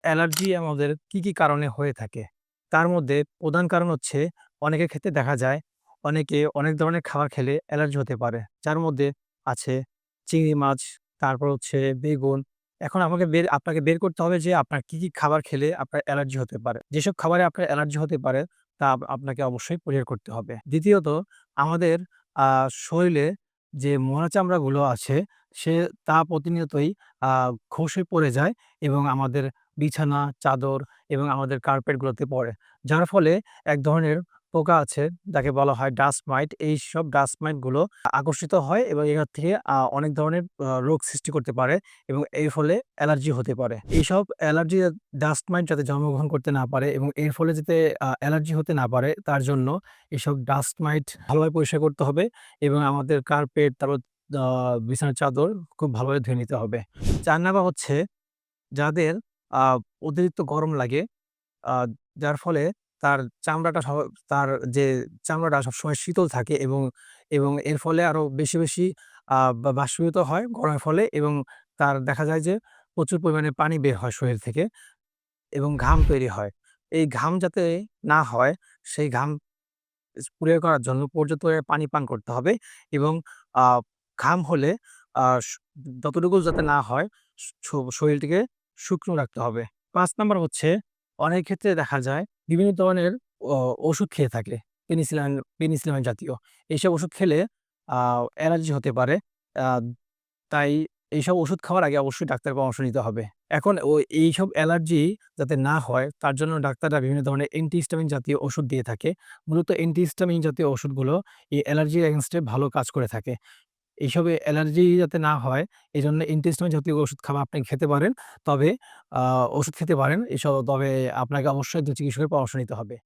Allergy আমাদের কি কারণে হয়ে থাকে? তার মধ্যে প্রধান কারণ হচ্ছে অনেকের ক্ষেত্রে দেখা যায় অনেকে অনেক ধরনের খাবার খেলে অ্যালার্জি হতে পারে। যার মধ্যে আছে চিংড়ি মাছ, তারপর হচ্ছে বেগুন। এখন আপনাকে বের করতে হবে যে আপনার কি খাবার খেলে আপনার অ্যালার্জি হতে পারে। যেসব খাবারে আপনার অ্যালার্জি হতে পারে তা আপনাকে অবশ্যই পরিহার করতে হবে। দ্বিতীয়ত আমাদের আ শরীরে যে মরা চামড়াগুলো আছে সে তা প্রতিনিয়তই আ খসে পড়ে যায় এবং আমাদের বিছানা, চাদর এবং আমাদের কার্পেটগুলোতে পড়ে। যার ফলে এক ধরনের পোকা আছে যাকে বলা হয় ডাস্ট মাইট। এইসব ডাস্ট মাইট গুলো আকর্ষিত হয় এবং এখান থেকে অনেক ধরনের রোগ সৃষ্টি করতে পারে এবং এর ফলে অ্যালার্জি হতে পারে। এইসব অ্যালার্জি ডাস্ট মাইট যাতে জন্মগ্রহণ করতে না পারে এবং এর ফলে যাতে অ্যালার্জি হতে না পারে তার জন্য এসব ডাস্ট মাইট ভালোভাবে পরিষ্কার করতে হবে এবং আমাদের কার্পেট তারপর আ বিছানার চাদর খুব ভালোভাবে ধুয়ে নিতে হবে। ৪ নাম্বার হচ্ছে যাদের আ অতিরিক্ত গরম লাগে, আ যার ফলে তার চামড়াটা স তার যে চামড়াটা সবসময় শীতল থাকে এবং এর ফলে আরো বেশি বাষ্পীভূত হয় গরমের ফলে এবং তার দেখা যায় যে প্রচুর পরিমাণে পানি বের হয় শরীর থেকে এবং ঘাম তৈরি হয়। এই ঘাম যাতে না হয়, সেই ঘাম স্প্রে করার জন্য পর্যাপ্ত পরিমাণে পানি পান করতে হবে এবং আ ঘাম হলে আ স যতটুকু যাতে না হয় স স শরীলটিকে শুকনো রাখতে হবে। ৫ নাম্বার হচ্ছে অনেক ক্ষেত্রে দেখা যায় বিভিন্ন ধরনের অ ওষুধ খেয়ে থাকে। পেনিসিলিন জাতীয়। এইসব ওষুধ খেলে আ অ্যালার্জি হতে পারে। আ তাই এইসব ওষুধ খাওয়ার আগে অবশ্যই ডাক্তারের পরামর্শ নিতে হবে। এখন এইসব অ্যালার্জি যাতে না হয় তার জন্য ডাক্তাররা বিভিন্ন ধরনের অ্যান্টিহিস্টামিন জাতীয় ওষুধ দিয়ে থাকে। মূলত অ্যান্টিহিস্টামিন জাতীয় ওষুধগুলো এই অ্যালার্জির এগেইনস্ট এ ভালো কাজ করে থাকে। এইসবে অ্যালার্জি যাতে না হয় এজন্য অ্যান্টিহিস্টামিন জাতীয় ওষুধ আপনি খেতে পারেন। তবে আ ওষুধ খেতে পারেন। তবে আপনাকে অবশ্যই চিকিৎসকের পরামর্শ নিতে হবে।